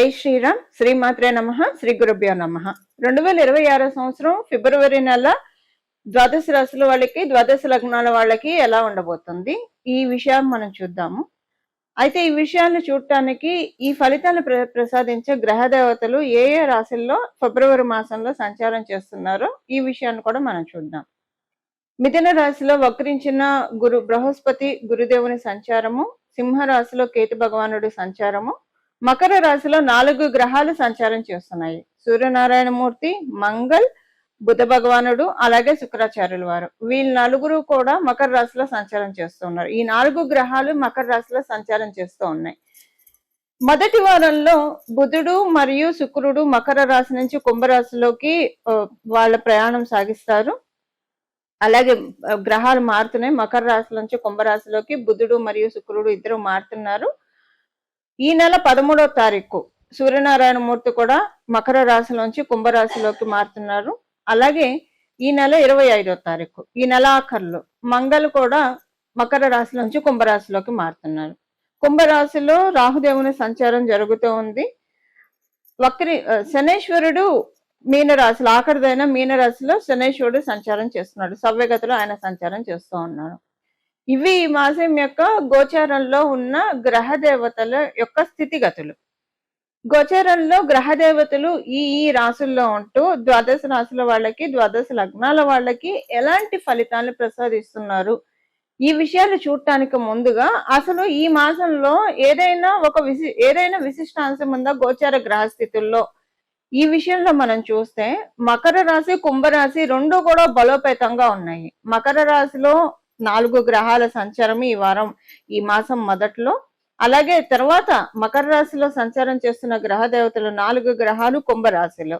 జై శ్రీరామ్. శ్రీమాత్రే నమ. శ్రీ గురుభ్యో నమ. 2026 సంవత్సరం ఫిబ్రవరి నెల ద్వాదశ రాశుల వాళ్ళకి, ద్వాదశ లగ్నాల వాళ్ళకి ఎలా ఉండబోతుంది, ఈ విషయాన్ని మనం చూద్దాము. అయితే ఈ విషయాన్ని చూడటానికి ఈ ఫలితాన్ని ప్రసాదించే గ్రహ దేవతలు ఏ ఏ రాశుల్లో ఫిబ్రవరి మాసంలో సంచారం చేస్తున్నారో ఈ విషయాన్ని కూడా మనం చూద్దాం. మిథున రాశిలో వక్రించిన బృహస్పతి గురుదేవుని సంచారము, సింహరాశిలో కేతు భగవానుడి సంచారము, మకర రాశిలో 4 గ్రహాలు సంచారం చేస్తున్నాయి. సూర్యనారాయణమూర్తి, మంగళ్, బుధ భగవానుడు, అలాగే శుక్రాచార్యుల వారు. వీళ్ళు నలుగురు కూడా మకర రాశిలో సంచారం చేస్తున్నారు. ఈ 4 గ్రహాలు మకర రాశిలో సంచారం చేస్తూ ఉన్నాయి. మొదటి వారంలో బుధుడు మరియు శుక్రుడు మకర రాశి నుంచి కుంభరాశిలోకి వాళ్ళ ప్రయాణం సాగిస్తారు. అలాగే గ్రహాలు మారుతున్నాయి. మకర రాశి నుంచి కుంభరాశిలోకి బుధుడు మరియు శుక్రుడు ఇద్దరు మారుతున్నారు. ఈ నెల 13వ తారీఖు సూర్యనారాయణమూర్తి కూడా మకర రాశిలోంచి కుంభరాశిలోకి మారుతున్నారు. అలాగే ఈ నెల 25వ తారీఖు, ఈ నెల ఆఖర్లో మంగళ కూడా మకర రాశి నుంచి కుంభరాశిలోకి మారుతున్నారు. కుంభరాశిలో రాహుదేవుని సంచారం జరుగుతూ ఉంది. శనేశ్వరుడు మీనరాశిలో, ఆఖరిదైన మీనరాశిలో శనేశ్వరుడు సంచారం చేస్తున్నాడు. సవ్యగతిలో ఆయన సంచారం చేస్తూ ఉన్నాడు. ఇవి ఈ మాసం యొక్క గోచారంలో ఉన్న గ్రహ దేవతల యొక్క స్థితిగతులు. గోచారంలో గ్రహ దేవతలు ఈ రాశుల్లో ఉంటూ ద్వాదశ రాశుల వాళ్ళకి, ద్వాదశ లగ్నాల వాళ్ళకి ఎలాంటి ఫలితాలను ప్రసాదిస్తున్నారు, ఈ విషయాలు చూడటానికి ముందుగా అసలు ఈ మాసంలో ఏదైనా విశిష్టాంశం ఉందా గోచార గ్రహ స్థితుల్లో, ఈ విషయంలో మనం చూస్తే మకర రాశి, కుంభరాశి రెండు కూడా బలోపేతంగా ఉన్నాయి. మకర రాశిలో 4 గ్రహాల సంచారం ఈ మాసం మొదట్లో, అలాగే తర్వాత మకర రాశిలో సంచారం చేస్తున్న గ్రహ దేవతలు 4 గ్రహాలు కుంభరాశిలో.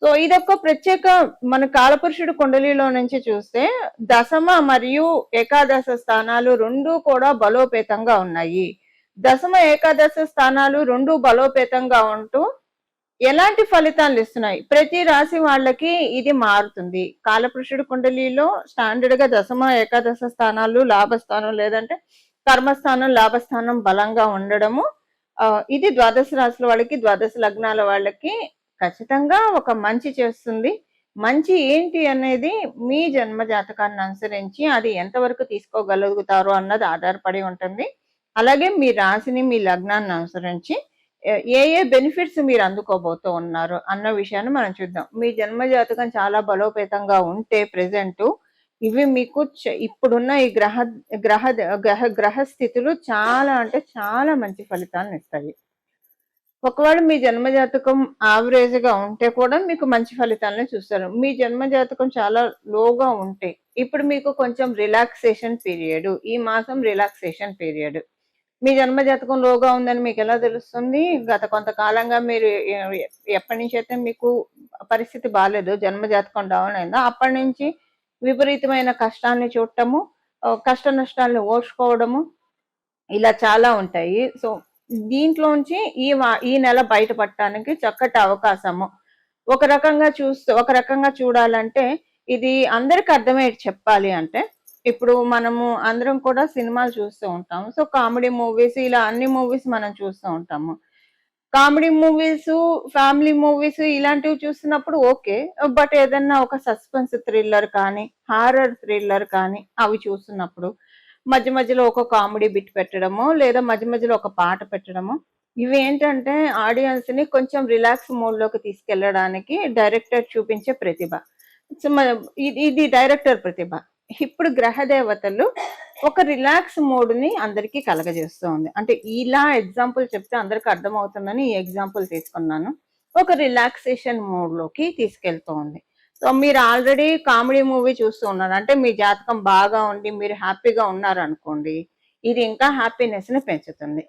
సో ఇదొక ప్రత్యేక మన కాలపురుషుడు కుండలిలో నుంచి చూస్తే దశమ మరియు ఏకాదశ స్థానాలు రెండు కూడా బలోపేతంగా ఉన్నాయి. దశమ ఏకాదశ స్థానాలు రెండు బలోపేతంగా ఉంటూ ఎలాంటి ఫలితాలు ఇస్తున్నాయి, ప్రతి రాశి వాళ్ళకి ఇది మారుతుంది. కాలపురుషుడు కుండలిలో స్టాండర్డ్ గా దశమ ఏకాదశ స్థానాలు లాభస్థానం లేదంటే కర్మస్థానం లాభస్థానం బలంగా ఉండడము, ఇది ద్వాదశ రాశుల వాళ్ళకి, ద్వాదశ లగ్నాల వాళ్ళకి ఖచ్చితంగా ఒక మంచి చేస్తుంది. మంచి ఏంటి అనేది మీ జన్మ జాతకాన్ని అనుసరించి అది ఎంతవరకు తీసుకోగలుగుతారో అన్నది ఆధారపడి ఉంటుంది. అలాగే మీ రాశిని, మీ లగ్నాన్ని అనుసరించి ఏ బెనిఫిట్స్ మీరు అందుకోబోతూ ఉన్నారు అన్న విషయాన్ని మనం చూద్దాం. మీ జన్మ జాతకం చాలా బలోపేతంగా ఉంటే ప్రెసెంట్ ఇవి మీకు ఇప్పుడున్న ఈ గ్రహ స్థితులు చాలా అంటే చాలా మంచి ఫలితాలను ఇస్తాయి. ఒకవేళ మీ జన్మ జాతకం యావరేజ్ గా ఉంటే కూడా మీకు మంచి ఫలితాలను చూస్తారు. మీ జన్మ జాతకం చాలా లోగా ఉంటే ఇప్పుడు మీకు కొంచెం రిలాక్సేషన్ పీరియడ్, ఈ మాసం రిలాక్సేషన్ పీరియడ్. మీ జన్మ జాతకం లోగా ఉందని మీకు ఎలా తెలుస్తుంది? గత కొంతకాలంగా మీరు ఎప్పటి నుంచి అయితే మీకు పరిస్థితి బాగాలేదు, జన్మ జాతకం డౌన్ అయిందో అప్పటి నుంచి విపరీతమైన కష్టాన్ని చూడటము, కష్ట నష్టాలను ఓర్చుకోవడము, ఇలా చాలా ఉంటాయి. సో దీంట్లోంచి ఈ నెల బయటపడటానికి చక్కటి అవకాశము. ఒక రకంగా చూడాలంటే ఇది అందరికి అర్థమయ్యేది చెప్పాలి అంటే, ఇప్పుడు మనము అందరం కూడా సినిమాలు చూస్తూ ఉంటాము. సో కామెడీ మూవీస్, ఇలా అన్ని మూవీస్ మనం చూస్తూ ఉంటాము. కామెడీ మూవీస్, ఫ్యామిలీ మూవీస్ ఇలాంటివి చూస్తున్నప్పుడు ఓకే, బట్ ఏదన్నా ఒక సస్పెన్స్ థ్రిల్లర్ కానీ, హారర్ థ్రిల్లర్ కానీ అవి చూస్తున్నప్పుడు మధ్య మధ్యలో ఒక కామెడీ బిట్ పెట్టడము, లేదా మధ్య మధ్యలో ఒక పాట పెట్టడము, ఇవి ఏంటంటే ఆడియన్స్ ని కొంచెం రిలాక్స్ మోడ్ లోకి తీసుకెళ్లడానికి డైరెక్టర్ చూపించే ప్రతిభ. ఇది డైరెక్టర్ ప్రతిభ. ఇప్పుడు గ్రహ దేవతలు ఒక రిలాక్స్ మోడ్ ని అందరికీ కలగజేస్తూ ఉంది. అంటే ఇలా ఎగ్జాంపుల్ చెప్తే అందరికి అర్థమవుతుందని ఈ ఎగ్జాంపుల్ తీసుకున్నాను. ఒక రిలాక్సేషన్ మోడ్ లోకి తీసుకెళ్తూ ఉంది. సో మీరు ఆల్రెడీ కామెడీ మూవీ చూస్తూ ఉన్నారు అంటే మీ జాతకం బాగా ఉండి మీరు హ్యాపీగా ఉన్నారు అనుకోండి, ఇది ఇంకా హ్యాపీనెస్ ని పెంచుతుంది.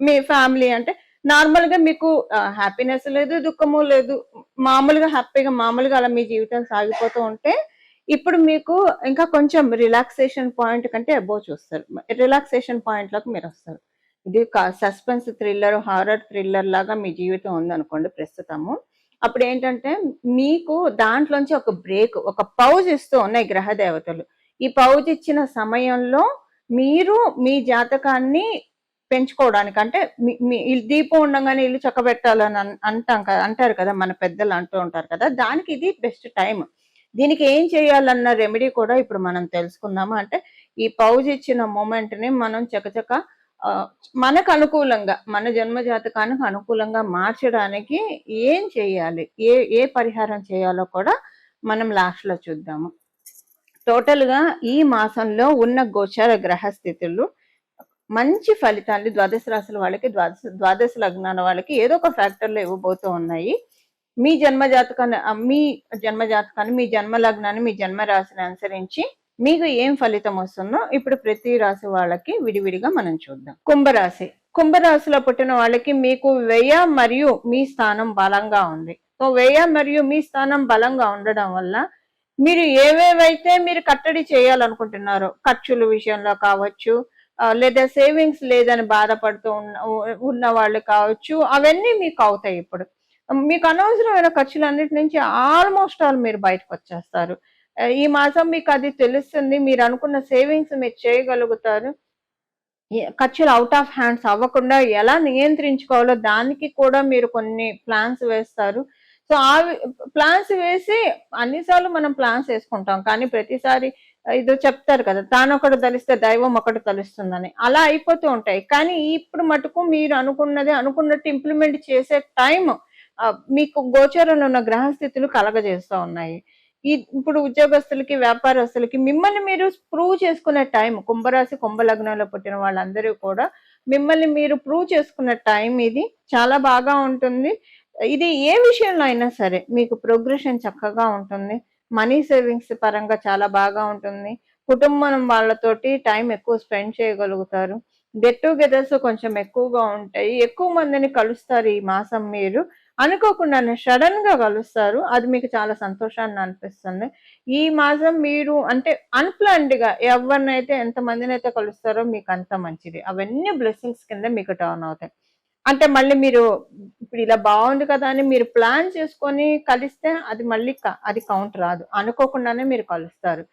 మీ ఫ్యామిలీ అంటే నార్మల్ గా మీకు హ్యాపీనెస్ లేదు, దుఃఖము లేదు, మామూలుగా అలా మీ జీవితం సాగిపోతూ ఉంటే ఇప్పుడు మీకు ఇంకా కొంచెం రిలాక్సేషన్ పాయింట్ కంటే అబోవ్ చూస్తారు. రిలాక్సేషన్ పాయింట్ లోకి మీరు వస్తారు. ఇది సస్పెన్స్ థ్రిల్లర్, హారర్ థ్రిల్లర్ లాగా మీ జీవితం ఉందనుకోండి ప్రస్తుతము. అప్పుడు ఏంటంటే మీకు దాంట్లోంచి ఒక బ్రేక్, ఒక పౌజ్ ఇస్తూ ఉన్నాయి గ్రహ దేవతలు. ఈ పౌజ్ ఇచ్చిన సమయంలో మీరు మీ జాతకాన్ని పెంచుకోవడానికి. అంటే మీ దీపం ఉండంగానే ఇల్లు చక్కబెట్టాలని అంటారు కదా, మన పెద్దలు అంటూ ఉంటారు కదా, దానికి ఇది బెస్ట్ టైం. దీనికి ఏం చేయాలన్న రెమెడీ కూడా ఇప్పుడు మనం తెలుసుకుందాము. అంటే ఈ పౌజ్ ఇచ్చిన మూమెంట్ ని మనం చకచక మనకు అనుకూలంగా, మన జన్మ జాతకానికి అనుకూలంగా మార్చడానికి ఏం చేయాలి, ఏ ఏ పరిహారం చేయాలో కూడా మనం లాస్ట్ లో చూద్దాము. టోటల్ గా ఈ మాసంలో ఉన్న గోచార గ్రహ స్థితులు మంచి ఫలితాన్ని ద్వాదశ రాశుల వాళ్ళకి, ద్వాదశ లగ్నాల వాళ్ళకి ఏదో ఒక ఫ్యాక్టర్లో ఇవ్వబోతూ ఉన్నాయి. మీ జన్మ జాతకాన్ని, మీ జన్మ లగ్నాన్ని, మీ జన్మ రాశిని అనుసరించి మీకు ఏం ఫలితం వస్తుందో ఇప్పుడు ప్రతి రాశి వాళ్ళకి విడివిడిగా మనం చూద్దాం. కుంభరాశి. కుంభరాశిలో పుట్టిన వాళ్ళకి మీకు వ్యయ మరియు మీ స్థానం బలంగా ఉంది. సో వ్యయ మరియు మీ స్థానం బలంగా ఉండడం వల్ల మీరు ఏవేవైతే మీరు కట్టడి చేయాలనుకుంటున్నారో, ఖర్చుల విషయంలో కావచ్చు, లేదా సేవింగ్స్ లేదని బాధపడుతూ ఉన్న వాళ్ళు కావచ్చు, అవన్నీ మీకు అవుతాయి. ఇప్పుడు మీకు అనవసరమైన ఖర్చులన్నిటి నుంచి ఆల్మోస్ట్ ఆల్ మీరు బయటకు వచ్చేస్తారు. ఈ మాసం మీకు అది తెలుస్తుంది. మీరు అనుకున్న సేవింగ్స్ మీరు చేయగలుగుతారు. ఖర్చులు అవుట్ ఆఫ్ హ్యాండ్స్ అవ్వకుండా ఎలా నియంత్రించుకోవాలో దానికి కూడా మీరు కొన్ని ప్లాన్స్ వేస్తారు. సో ఆ ప్లాన్స్ వేసి, అన్నిసార్లు మనం ప్లాన్స్ వేసుకుంటాం, కానీ ప్రతిసారి ఇది చెప్తారు కదా, తానొకటి తలిస్తే దైవం ఒకటి తలుస్తుందని, అలా అయిపోతూ ఉంటాయి. కానీ ఇప్పుడు మటుకు మీరు అనుకున్నట్టు ఇంప్లిమెంట్ చేసే టైం మీకు గోచరంలో ఉన్న గ్రహస్థితులు కలగజేస్తూ ఉన్నాయి. ఇప్పుడు ఉద్యోగస్తులకి, వ్యాపారస్తులకి మిమ్మల్ని మీరు ప్రూవ్ చేసుకునే టైం, కుంభరాశి కుంభలగ్నంలో పుట్టిన వాళ్ళందరూ కూడా మిమ్మల్ని మీరు ప్రూవ్ చేసుకునే టైం ఇది. చాలా బాగా ఉంటుంది. ఇది ఏ విషయంలో అయినా సరే మీకు ప్రోగ్రెషన్ చక్కగా ఉంటుంది. మనీ సేవింగ్స్ పరంగా చాలా బాగా ఉంటుంది. కుటుంబం వాళ్ళతోటి టైం ఎక్కువ స్పెండ్ చేయగలుగుతారు. గెట్ టుగెదర్స్ కొంచెం ఎక్కువగా ఉంటాయి. ఎక్కువ మందిని కలుస్తారు ఈ మాసం. మీరు అనుకోకుండానే సడన్ గా కలుస్తారు. అది మీకు చాలా సంతోషాన్ని అనిపిస్తుంది. ఈ మాసం మీరు అంటే అన్ప్లాన్డ్ గా ఎవరినైతే, ఎంతమందిని అయితే కలుస్తారో మీకు అంత మంచిది. అవన్నీ బ్లెస్సింగ్స్ కింద మీకు టర్న్ అవుతాయి. అంటే మళ్ళీ మీరు ఇప్పుడు ఇలా బాగుంది కదా అని మీరు ప్లాన్ చేసుకొని కలిస్తే అది మళ్ళీ అది కౌంట్ రాదు. అనుకోకుండానే మీరు కలుస్తారు.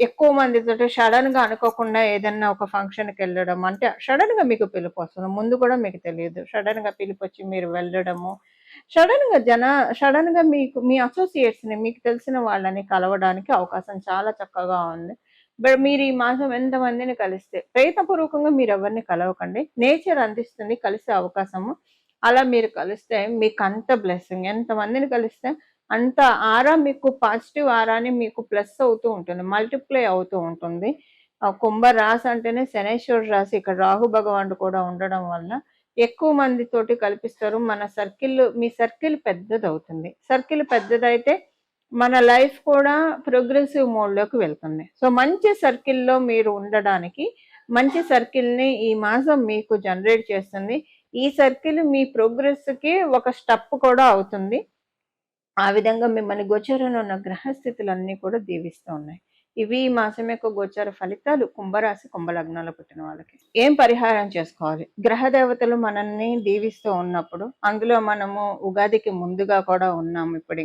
ఎక్కువ మందితో సడన్ గా అనుకోకుండా ఏదన్నా ఒక ఫంక్షన్ కి వెళ్ళడం, అంటే సడన్ గా మీకు పిలుపు వస్తుంది, ముందు కూడా మీకు తెలియదు, సడన్ గా పిలుపు వచ్చి మీరు వెళ్ళడము, సడన్ గా మీకు మీ అసోసియేట్స్ ని, మీకు తెలిసిన వాళ్ళని కలవడానికి అవకాశం చాలా చక్కగా ఉంది. బట్ మీరు ఈ మాసం ఎంతమందిని కలిస్తే, ప్రయత్నపూర్వకంగా మీరు ఎవరిని కలవకండి, నేచర్ అందిస్తుంది కలిసే అవకాశము. అలా మీరు కలిస్తే మీకు అంత బ్లెస్సింగ్. ఎంతమందిని కలిస్తే అంత ఆరా, మీకు పాజిటివ్ ఆరాని మీకు ప్లస్ అవుతూ ఉంటుంది, మల్టిప్లై అవుతూ ఉంటుంది. కుంభ రాశి అంటేనే శనేశ్వరుడు రాశి. ఇక్కడ రాహు భగవానుడు కూడా ఉండడం వల్ల ఎక్కువ మందితోటి కల్పిస్తారు. మీ సర్కిల్ పెద్దది అవుతుంది. సర్కిల్ పెద్దదైతే మన లైఫ్ కూడా ప్రోగ్రెసివ్ మోడ్లోకి వెళ్తుంది. సో మంచి సర్కిల్లో మీరు ఉండడానికి, మంచి సర్కిల్ని ఈ మాసం మీకు జనరేట్ చేస్తుంది. ఈ సర్కిల్ మీ ప్రోగ్రెస్కి ఒక స్టెప్ కూడా అవుతుంది. ఆ విధంగా మిమ్మల్ని గోచరంలో ఉన్న గ్రహస్థితులన్నీ కూడా దీవిస్తూ ఉన్నాయి. ఇవి ఈ మాసం యొక్క గోచార ఫలితాలు కుంభరాశి కుంభలగ్నాల్లో పుట్టిన వాళ్ళకి. ఏం పరిహారం చేసుకోవాలి? గ్రహ దేవతలు మనల్ని దీవిస్తూ ఉన్నప్పుడు, అందులో మనము ఉగాదికి ముందుగా కూడా ఉన్నాము. ఇప్పుడు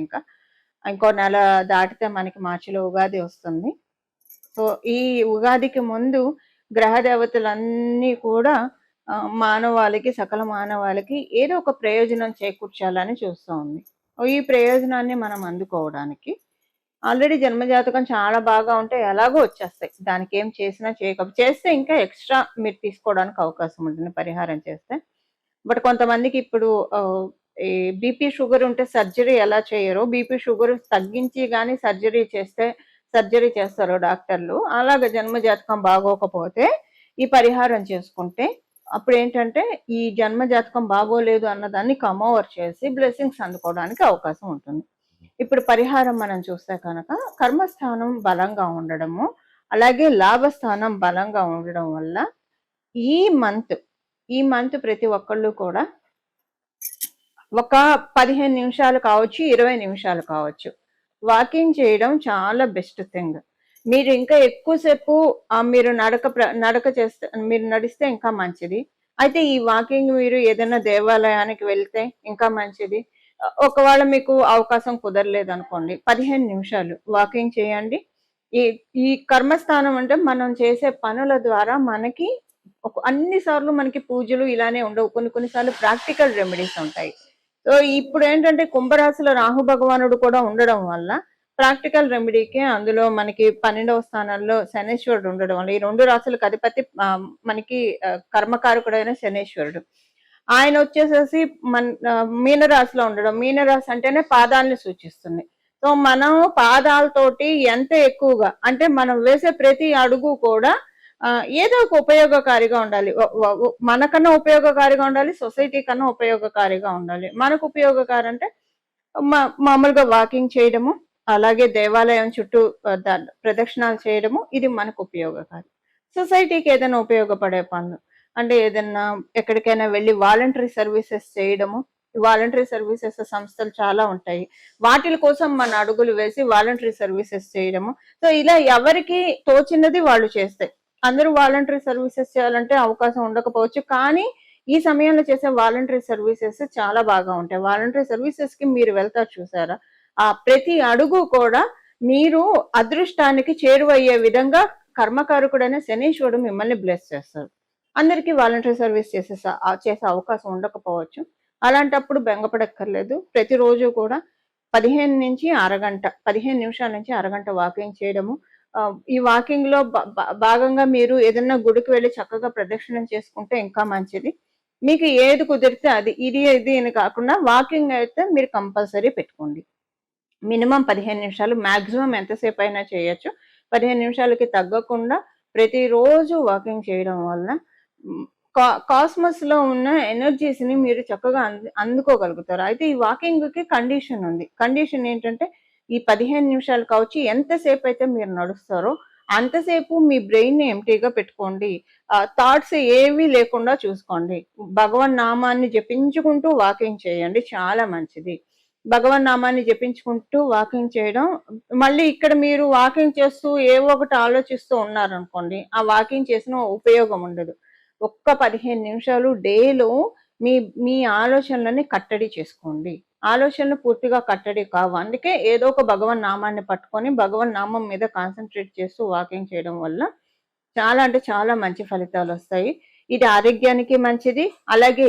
ఇంకో నెల దాటితే మనకి మార్చిలో ఉగాది వస్తుంది. సో ఈ ఉగాదికి ముందు గ్రహ దేవతలన్నీ కూడా మానవాళికి, సకల మానవాళికి ఏదో ఒక ప్రయోజనం చేకూర్చాలని చూస్తూ ఉంది. ఈ ప్రయోజనాన్ని మనం అందుకోవడానికి ఆల్రెడీ జన్మజాతకం చాలా బాగా ఉంటే ఎలాగో వచ్చేస్తాయి. దానికి ఏం చేసినా చేస్తే ఇంకా ఎక్స్ట్రా మీరు తీసుకోవడానికి అవకాశం ఉంటుంది పరిహారం చేస్తే. బట్ కొంతమందికి ఇప్పుడు ఈ బీపీ షుగర్ ఉంటే సర్జరీ ఎలా చేయరో, బీపీ షుగర్ తగ్గించి కానీ సర్జరీ చేస్తారు డాక్టర్లు. అలాగ జన్మజాతకం బాగోకపోతే ఈ పరిహారం చేసుకుంటే అప్పుడు ఏంటంటే ఈ జన్మ జాతకం బాగోలేదు అన్నదాన్ని కమ్ ఓవర్ చేసి బ్లెస్సింగ్స్ అందుకోవడానికి అవకాశం ఉంటుంది. ఇప్పుడు పరిహారం మనం చూస్తే కనుక కర్మస్థానం బలంగా ఉండడము, అలాగే లాభస్థానం బలంగా ఉండడం వల్ల ఈ మంత్ ప్రతి ఒక్కళ్ళు కూడా ఒక 15 నిమిషాలు కావచ్చు, 20 నిమిషాలు కావచ్చు, వాకింగ్ చేయడం చాలా బెస్ట్ థింగ్. మీరు ఇంకా ఎక్కువసేపు మీరు మీరు నడిస్తే ఇంకా మంచిది. అయితే ఈ వాకింగ్ మీరు ఏదైనా దేవాలయానికి వెళ్తే ఇంకా మంచిది. ఒకవేళ మీకు అవకాశం కుదరలేదు అనుకోండి, 15 నిమిషాలు వాకింగ్ చేయండి. ఈ కర్మస్థానం అంటే మనం చేసే పనుల ద్వారా మనకి అన్ని సార్లు మనకి పూజలు ఇలానే ఉండవు. కొన్నిసార్లు ప్రాక్టికల్ రెమెడీస్ ఉంటాయి. సో ఇప్పుడు ఏంటంటే కుంభరాశిలో రాహు భగవానుడు కూడా ఉండడం వల్ల ప్రాక్టికల్ రెమెడీకి అందులో మనకి 12వ స్థానంలో శనేశ్వరుడు ఉండడం వల్ల ఈ 2 రాశులకు అధిపతి మనకి కర్మకారకుడైన శనేశ్వరుడు. ఆయన వచ్చేసేసి మీనరాశిలో ఉండడం. మీనరాశి అంటేనే పాదాలని సూచిస్తుంది. సో మనం పాదాలతోటి ఎంత ఎక్కువగా అంటే మనం వేసే ప్రతి అడుగు కూడా ఏదో ఒక ఉపయోగకారిగా ఉండాలి. మనకన్నా ఉపయోగకారిగా ఉండాలి, సొసైటీ కన్నా ఉపయోగకారిగా ఉండాలి. మనకు ఉపయోగకారి అంటే మామూలుగా వాకింగ్ చేయడము, అలాగే దేవాలయం చుట్టూ ప్రదక్షిణాలు చేయడము, ఇది మనకు ఉపయోగకారి. సొసైటీకి ఏదైనా ఉపయోగపడే పనులు అంటే ఏదైనా ఎక్కడికైనా వెళ్ళి వాలంటరీ సర్వీసెస్ చేయడము. వాలంటరీ సర్వీసెస్ సంస్థలు చాలా ఉంటాయి. వాటి కోసం మన అడుగులు వేసి వాలంటరీ సర్వీసెస్ చేయడము. సో ఇలా ఎవరికి తోచినది వాళ్ళు చేస్తే అందరూ వాలంటరీ సర్వీసెస్ చేయాలంటే అవకాశం ఉండకపోవచ్చు. కానీ ఈ సమయంలో చేసే వాలంటరీ సర్వీసెస్ చాలా బాగా ఉంటాయి. వాలంటరీ సర్వీసెస్ కి మీరు వెళ్తారు చూసారా, ఆ ప్రతి అడుగు కూడా మీరు అదృష్టానికి చేరువయ్యే విధంగా కర్మకారకుడైన శనీశ్వరుడు మిమ్మల్ని బ్లెస్ చేస్తారు. అందరికీ వాలంటరీ సర్వీస్ చేసే అవకాశం ఉండకపోవచ్చు. అలాంటప్పుడు బెంగపడక్కర్లేదు. ప్రతిరోజు కూడా 15 నిమిషాల నుంచి అరగంట వాకింగ్ చేయడము. ఈ వాకింగ్ లో భాగంగా మీరు ఏదన్నా గుడికి వెళ్ళి చక్కగా ప్రదక్షిణం చేసుకుంటే ఇంకా మంచిది. మీకు ఏది కుదిరితే అది, ఇది అని కాకుండా వాకింగ్ అయితే మీరు కంపల్సరీ పెట్టుకోండి. మినిమం 15 నిమిషాలు, మాక్సిమం ఎంతసేపు అయినా చేయొచ్చు. 15 నిమిషాలకి తగ్గకుండా ప్రతిరోజు వాకింగ్ చేయడం వలన కాస్మస్ లో ఉన్న ఎనర్జీస్ ని మీరు చక్కగా అందుకోగలుగుతారు. అయితే ఈ వాకింగ్ కి కండిషన్ ఉంది. కండిషన్ ఏంటంటే ఈ 15 నిమిషాలు కావచ్చు, ఎంతసేపు అయితే మీరు నడుస్తారో అంతసేపు మీ బ్రెయిన్ ని ఎంటీగా పెట్టుకోండి. థాట్స్ ఏవి లేకుండా చూసుకోండి. భగవన్ నామాన్ని జపించుకుంటూ వాకింగ్ చేయండి, చాలా మంచిది. భగవన్ నామాన్ని జపించుకుంటూ వాకింగ్ చేయడం, మళ్ళీ ఇక్కడ మీరు వాకింగ్ చేస్తూ ఏవో ఒకటి ఆలోచిస్తూ ఉన్నారనుకోండి, ఆ వాకింగ్ చేసిన ఉపయోగం ఉండదు. ఒక్క 15 నిమిషాలు డేలో మీ మీ ఆలోచనలని కట్టడి చేసుకోండి. ఆలోచనలు పూర్తిగా కట్టడి కావు. అందుకే ఏదో ఒక భగవన్ నామాన్ని పట్టుకొని భగవన్ నామం మీద కాన్సన్ట్రేట్ చేస్తూ వాకింగ్ చేయడం వల్ల చాలా అంటే చాలా మంచి ఫలితాలు వస్తాయి. ఇది ఆరోగ్యానికి మంచిది. అలాగే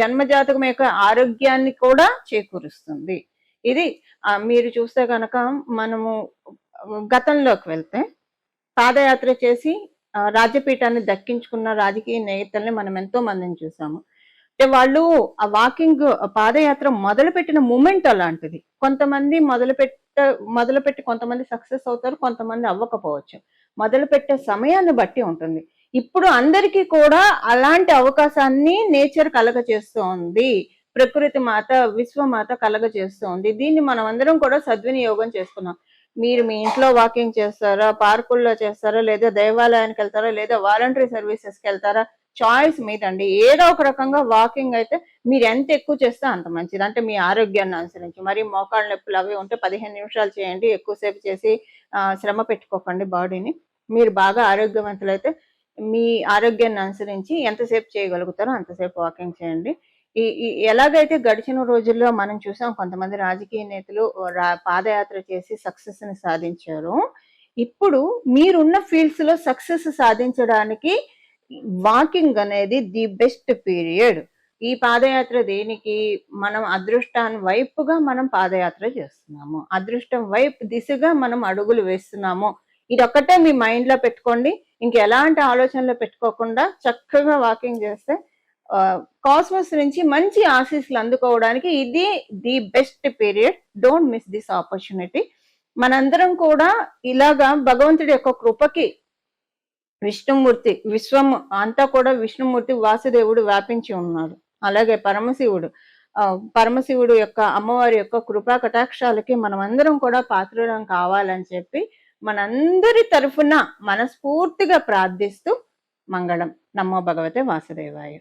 జన్మజాతకం యొక్క ఆరోగ్యాన్ని కూడా చేకూరుస్తుంది. ఇది మీరు చూస్తే కనుక మనము గతంలోకి వెళ్తే పాదయాత్ర చేసి రాజ్యపీఠాన్ని దక్కించుకున్న రాజకీయ నేతల్ని మనం ఎంతో మందిని చూసాము. అంటే వాళ్ళు ఆ వాకింగ్ పాదయాత్ర మొదలుపెట్టిన మూమెంట్ అలాంటిది. కొంతమంది మొదలుపెట్టి కొంతమంది సక్సెస్ అవుతారు, కొంతమంది అవ్వకపోవచ్చు. మొదలుపెట్టే సమయాన్ని బట్టి ఉంటుంది. ఇప్పుడు అందరికీ కూడా అలాంటి అవకాశాన్ని నేచర్ కలగజేస్తోంది. ప్రకృతి మాత, విశ్వమాత కలగజేస్తోంది. దీన్ని మనం అందరం కూడా సద్వినియోగం చేసుకున్నాం. మీరు మీ ఇంట్లో వాకింగ్ చేస్తారా, పార్కుల్లో చేస్తారా, లేదా దేవాలయానికి వెళ్తారా, లేదా వాలంటరీ సర్వీసెస్కి వెళ్తారా, చాయిస్ మీదండి. ఏదో ఒక రకంగా వాకింగ్ అయితే మీరు ఎంత ఎక్కువ చేస్తే అంత మంచిది. అంటే మీ ఆరోగ్యాన్ని అనుసరించి. మరి మోకాళ్ళ నొప్పులు అవి ఉంటే 15 నిమిషాలు చేయండి. ఎక్కువసేపు చేసి శ్రమ పెట్టుకోకండి బాడీని. మీరు బాగా ఆరోగ్యవంతులైతే మీ ఆరోగ్యాన్ని అనుసరించి ఎంతసేపు చేయగలుగుతారో అంతసేపు వాకింగ్ చేయండి. ఎలాగైతే గడిచిన రోజుల్లో మనం చూసాం కొంతమంది రాజకీయ నేతలు పాదయాత్ర చేసి సక్సెస్ ని సాధించారు. ఇప్పుడు మీరున్న ఫీల్డ్స్ లో సక్సెస్ సాధించడానికి వాకింగ్ అనేది ది బెస్ట్ పీరియడ్. ఈ పాదయాత్ర దేనికి? మనం అదృష్టాన్ని వైపుగా మనం పాదయాత్ర చేస్తున్నాము, అదృష్టం వైపు దిశగా మనం అడుగులు వేస్తున్నాము. ఇది ఒక్కటే మీ మైండ్ లో పెట్టుకోండి. ఇంకెలాంటి ఆలోచనలు పెట్టుకోకుండా చక్కగా వాకింగ్ చేస్తే కాస్మస్ నుంచి మంచి ఆశీస్సులు అందుకోవడానికి ఇది the best period. Don't miss this opportunity. మనందరం కూడా ఇలాగా భగవంతుడి యొక్క కృపకి విష్ణుమూర్తి, విశ్వం అంతా కూడా విష్ణుమూర్తి వాసుదేవుడు వ్యాపించి ఉన్నాడు. అలాగే పరమశివుడు యొక్క అమ్మవారి యొక్క కృపా కటాక్షాలకి మనం అందరం కూడా పాత్రులం కావాలని చెప్పి మనందరి తరఫున మనస్ఫూర్తిగా ప్రార్థిస్తూ మంగళం. నమో భగవతే వాసుదేవాయ.